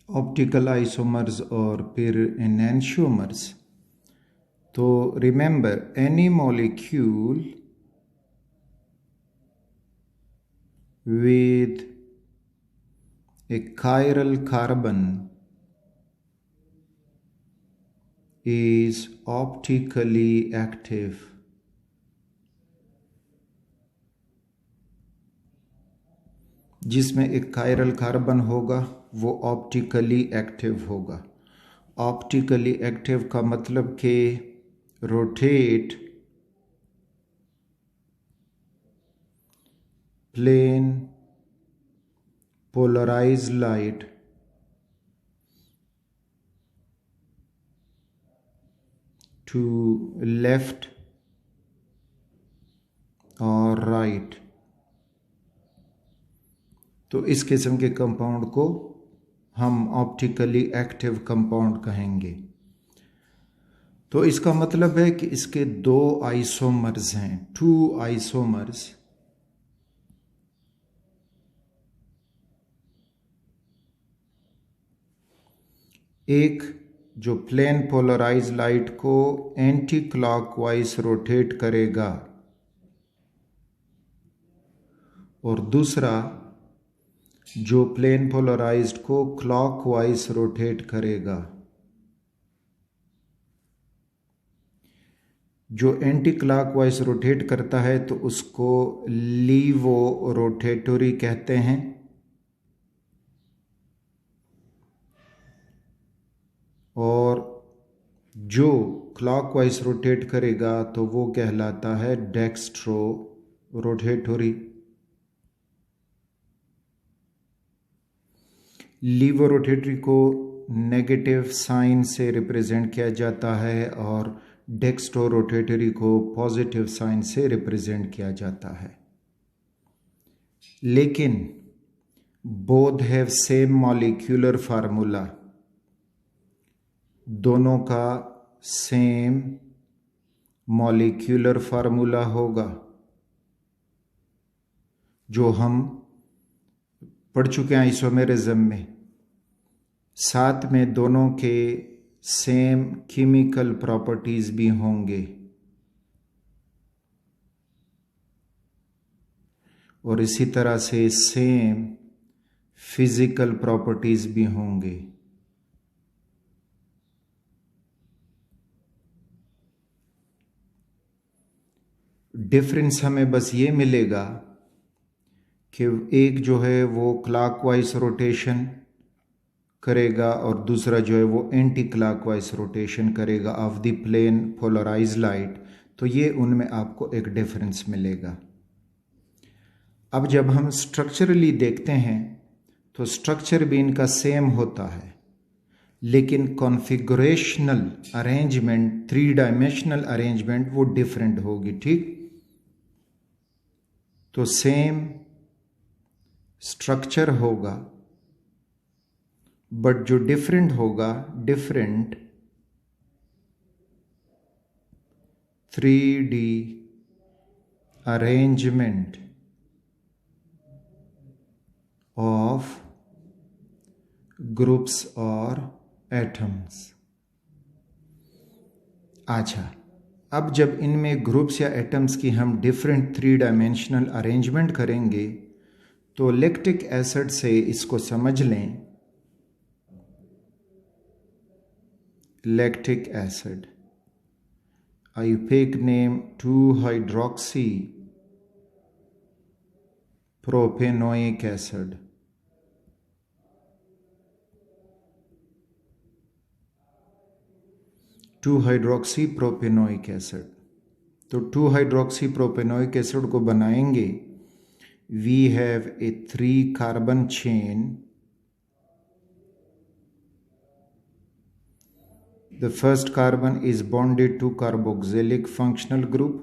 Optical isomers और फिर enantiomers. तो remember, any molecule with a chiral carbon is optically active. जिसमें एक कायरल कार्बन होगा वो ऑप्टिकली एक्टिव होगा। ऑप्टिकली एक्टिव का मतलब कि rotate plane polarised light to left और राइट। तो इस किस्म के कंपाउंड को हम ऑप्टिकली एक्टिव कंपाउंड कहेंगे। तो इसका मतलब है कि इसके दो आइसोमर्स हैं, 2 आइसोमर्स। एक जो प्लेन पोलराइज लाइट को एंटी क्लॉकवाइज रोटेट करेगा और दूसरा जो प्लेन पोलराइज्ड को क्लॉकवाइज रोटेट करेगा। जो एंटी क्लॉकवाइज रोटेट करता है तो उसको लीवो रोटेटरी कहते हैं, और जो क्लॉकवाइज रोटेट करेगा तो वो कहलाता है डेक्स्ट्रो रोटेटरी। लीवो रोटेटरी को नेगेटिव साइन से रिप्रेजेंट किया जाता है और डेक्स्ट्रो रोटेटरी को पॉजिटिव साइन से रिप्रेजेंट किया जाता है। लेकिन both have same molecular formula, दोनों का सेम मॉलिक्यूलर फार्मूला होगा जो हम पढ़ चुके हैं आइसोमेरिज्म में। साथ में दोनों के सेम केमिकल प्रॉपर्टीज भी होंगे और इसी तरह से सेम फिजिकल प्रॉपर्टीज भी होंगे। डिफरेंस हमें बस ये मिलेगा कि एक जो है वो क्लॉकवाइज रोटेशन करेगा और दूसरा जो है वो एंटी क्लॉकवाइज रोटेशन करेगा of the plane polarised light. तो ये उनमें आपको एक डिफरेंस मिलेगा। अब जब हम स्ट्रक्चरली देखते हैं तो स्ट्रक्चर भी इनका सेम होता है, लेकिन कॉन्फ़िगरेशनल अरेंजमेंट, 3 डायमेंशनल अरेंजमेंट वो डिफरेंट होगी। ठीक, तो सेम स्ट्रक्चर होगा बट जो डिफरेंट होगा, different 3D arrangement of groups और एटम्स। अच्छा, अब जब इनमें ग्रुप्स या एटम्स की हम डिफरेंट 3 डायमेंशनल अरेंजमेंट करेंगे तो लैक्टिक एसिड से इसको समझ लें। Lactic acid, IUPAC name two hydroxy propanoic acid. Two hydroxy propanoic acid. तो 2-हाइड्रोक्सी प्रोपेनोइक एसिड को बनाएंगे, we have a 3 carbon chain. The first carbon is bonded to carboxylic functional group.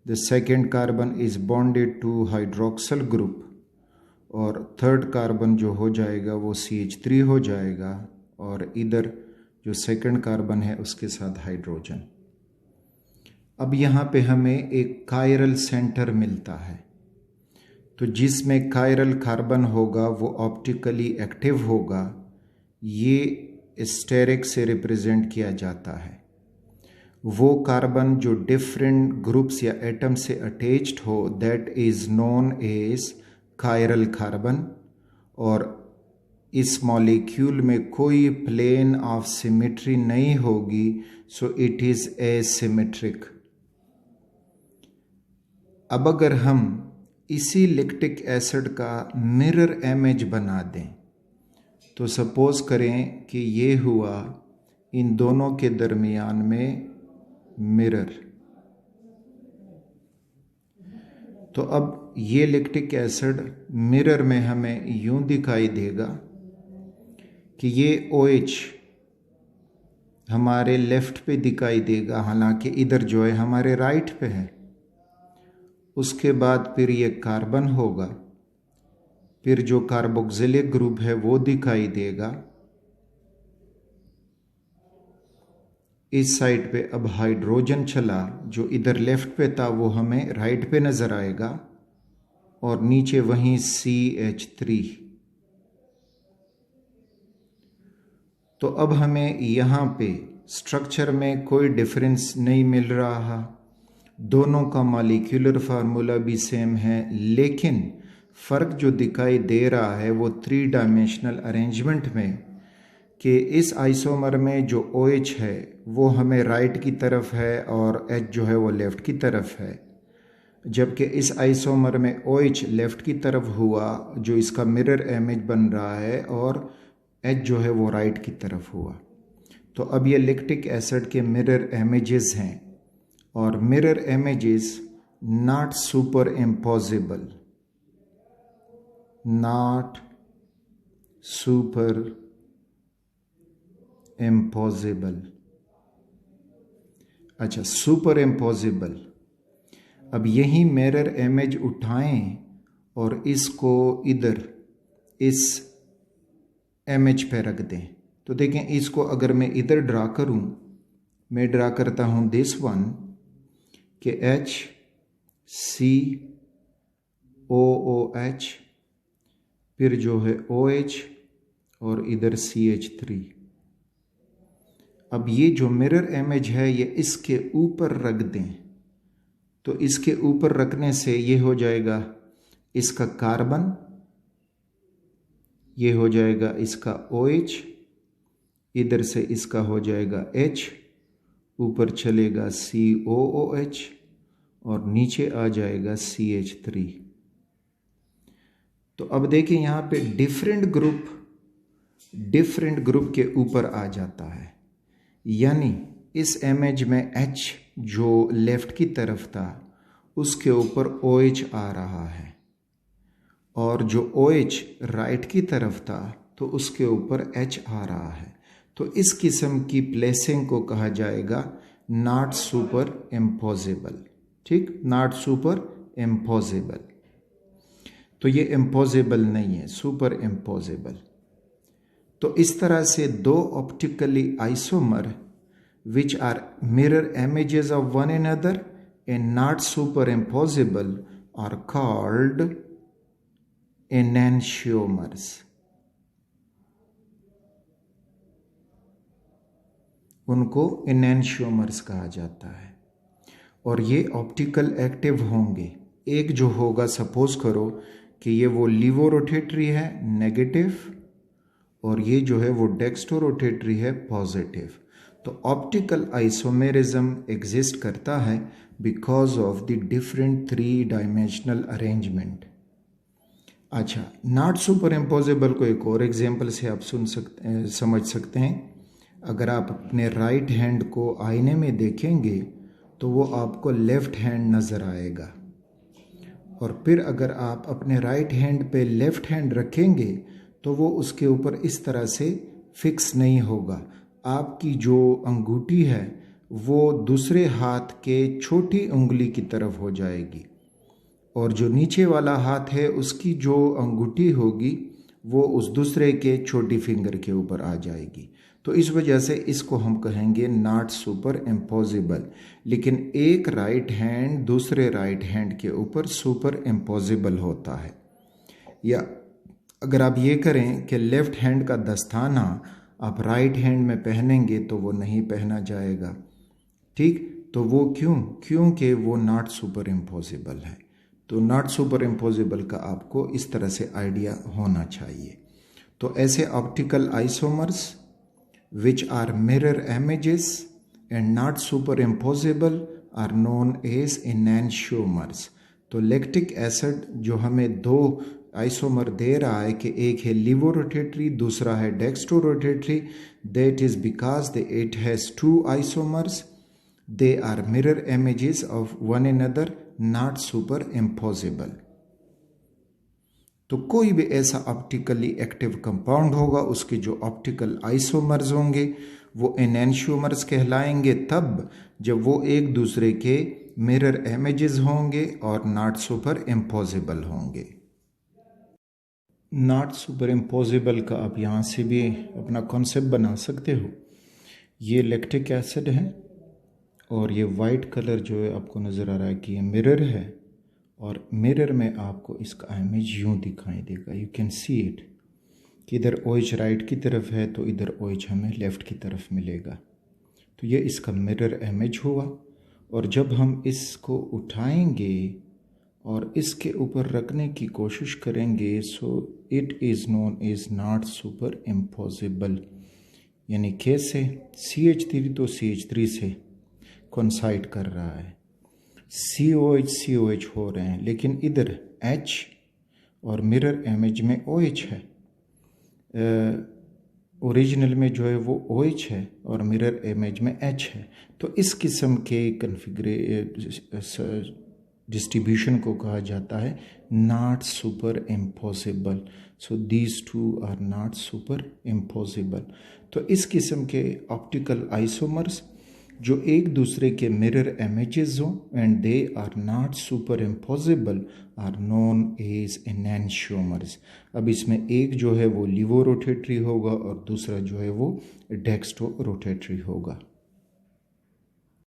The second carbon is bonded to hydroxyl group. और third carbon जो हो जाएगा वो CH3 हो जाएगा और इधर जो सेकंड कार्बन है उसके साथ हाइड्रोजन। अब यहाँ पे हमें एक कायरल सेंटर मिलता है, तो जिसमें कायरल कार्बन होगा वो ऑप्टिकली एक्टिव होगा, ये स्टेरिक से रिप्रेजेंट किया जाता है। वो कार्बन जो डिफरेंट ग्रुप्स या एटम से अटैच्ड हो that is known as chiral carbon, और इस मॉलिक्यूल में कोई प्लेन ऑफ सिमेट्री नहीं होगी, सो इट इज़ एसिमेट्रिक। अब अगर हम इसी लैक्टिक एसिड का मिरर इमेज बना दें, तो सपोज करें कि ये हुआ इन दोनों के दरमियान में मिरर। तो अब ये लैक्टिक एसिड मिरर में हमें यूं दिखाई देगा कि ये OH हमारे लेफ्ट पे दिखाई देगा, हालांकि इधर जो है हमारे राइट पे है। उसके बाद फिर ये कार्बन होगा, फिर जो कार्बोक्सिलिक ग्रुप है वो दिखाई देगा। इस साइड पे अब हाइड्रोजन चला, जो इधर लेफ्ट पे था वो हमें राइट पे नज़र आएगा, और नीचे वहीं CH3। तो अब हमें यहाँ पे स्ट्रक्चर में कोई डिफरेंस नहीं मिल रहा, दोनों का मॉलिक्यूलर फार्मूला भी सेम है, लेकिन फ़र्क जो दिखाई दे रहा है वो 3 डायमेंशनल अरेंजमेंट में, कि इस आइसोमर में जो OH है वो हमें राइट की तरफ है और H जो है वो लेफ़्ट की तरफ है, जबकि इस आइसोमर में OH लेफ़्ट की तरफ हुआ जो इसका मिरर इमेज बन रहा है, और H जो है वो राइट की तरफ हुआ। तो अब ये लैक्टिक एसिड के मिरर इमेजेस हैं, और mirror images not super impossible, not super impossible. अच्छा, सुपर इम्पॉसिबल। अब यही मिरर इमेज उठाएं और इसको इधर इस इमेज पे रख दें, तो देखें इसको अगर मैं इधर ड्रा करूं, मैं ड्रा करता हूं दिस वन कि HCOOH, फिर जो है OH और इधर CH3। अब ये जो मिरर इमेज है ये इसके ऊपर रख दें, तो इसके ऊपर रखने से ये हो जाएगा इसका कार्बन, ये हो जाएगा इसका OH, इधर से इसका हो जाएगा H, ऊपर चलेगा COOH और नीचे आ जाएगा CH3। तो अब देखिए यहाँ पे डिफरेंट ग्रुप के ऊपर आ जाता है, यानी इस इमेज में H जो लेफ्ट की तरफ था उसके ऊपर OH आ रहा है, और जो OH राइट की तरफ था तो उसके ऊपर H आ रहा है। तो इस किस्म की प्लेसिंग को कहा जाएगा नॉट सुपर इम्पॉसिबल। ठीक, नॉट सुपर इम्पॉसिबल। तो ये इम्पॉसिबल नहीं है, सुपर इम्पॉसिबल। तो इस तरह से दो optically isomer which are mirror images of one another and not superimposable are called enantiomers. उनको enantiomers कहा जाता है, और ये ऑप्टिकल एक्टिव होंगे। एक जो होगा, सपोज करो कि ये वो लीवो रोटेटरी है नेगेटिव, और ये जो है वो डेक्स्टो रोटेटरी है पॉजिटिव। तो ऑप्टिकल आइसोमेरिज्म एग्जिस्ट करता है because of the different 3 dimensional arrangement. अच्छा, नॉट सुपर इम्पॉसिबल को एक और एग्जांपल से आप समझ सकते हैं। अगर आप अपने राइट हैंड को आईने में देखेंगे तो वो आपको लेफ्ट हैंड नज़र आएगा, और फिर अगर आप अपने राइट हैंड पे लेफ्ट हैंड रखेंगे तो वो उसके ऊपर इस तरह से फिक्स नहीं होगा। आपकी जो अंगूठी है वो दूसरे हाथ के छोटी उंगली की तरफ हो जाएगी, और जो नीचे वाला हाथ है उसकी जो अंगूठी होगी वो उस दूसरे के छोटी फिंगर के ऊपर आ जाएगी। तो इस वजह से इसको हम कहेंगे नॉट सुपर इम्पॉसिबल। लेकिन एक राइट हैंड दूसरे राइट हैंड के ऊपर सुपर इम्पॉसिबल होता है। या अगर आप ये करें कि लेफ़्ट हैंड का दस्ताना आप राइट हैंड में पहनेंगे तो वो नहीं पहना जाएगा, ठीक। तो वो क्योंकि वो नॉट सुपर इम्पॉसिबल है। तो नॉट सुपर इम्पॉसिबल का आपको इस तरह से आइडिया होना चाहिए। तो ऐसे optical isomers which are mirror images and not super impossible are known as enantiomers. तो लैक्टिक एसिड जो हमें दो आइसोमर दे रहा है कि एक है लिवोरोटेटरी, दूसरा है dextrorotatory, that is because it has two isomers, they are mirror images of one another, not superimposable। तो कोई भी ऐसा ऑप्टिकली एक्टिव कंपाउंड होगा उसके जो ऑप्टिकल आइसोमर्स होंगे वो एनेंशियोमर्स कहलाएंगे तब जब वो एक दूसरे के मिरर इमेजेस होंगे और नॉट सुपर इम्पॉसिबल होंगे। नॉट सुपर इम्पॉसिबल का आप यहाँ से भी अपना कॉन्सेप्ट बना सकते हो। ये लैक्टिक एसिड है और ये वाइट कलर जो है आपको नज़र आ रहा है कि ये मिरर है, और मिरर में आपको इसका इमेज यूँ दिखाई देगा, यू कैन सी इट कि इधर OH राइट की तरफ है तो इधर OH हमें लेफ़्ट की तरफ मिलेगा। तो ये इसका मिरर इमेज हुआ, और जब हम इसको उठाएंगे और इसके ऊपर रखने की कोशिश करेंगे so it is known is not super impossible. यानी कैसे, CH3 तो CH3 से कोइंसाइड कर रहा है, COH हो रहे हैं, लेकिन इधर H और मिरर इमेज में OH है। ओरिजिनल में जो है वो OH है और मिरर इमेज में H है। तो इस किस्म के डिस्ट्रीब्यूशन को कहा जाता है not super impossible. So these two are not super impossible. तो इस किस्म के ऑप्टिकल आइसोमर्स जो एक दूसरे के मिरर इमेजेस हों and they are not super impossible are known as enantiomers. अब इसमें एक जो है वो लिवोरोटेटरी होगा और दूसरा जो है वो डेक्स्ट्रोरोटेटरी होगा।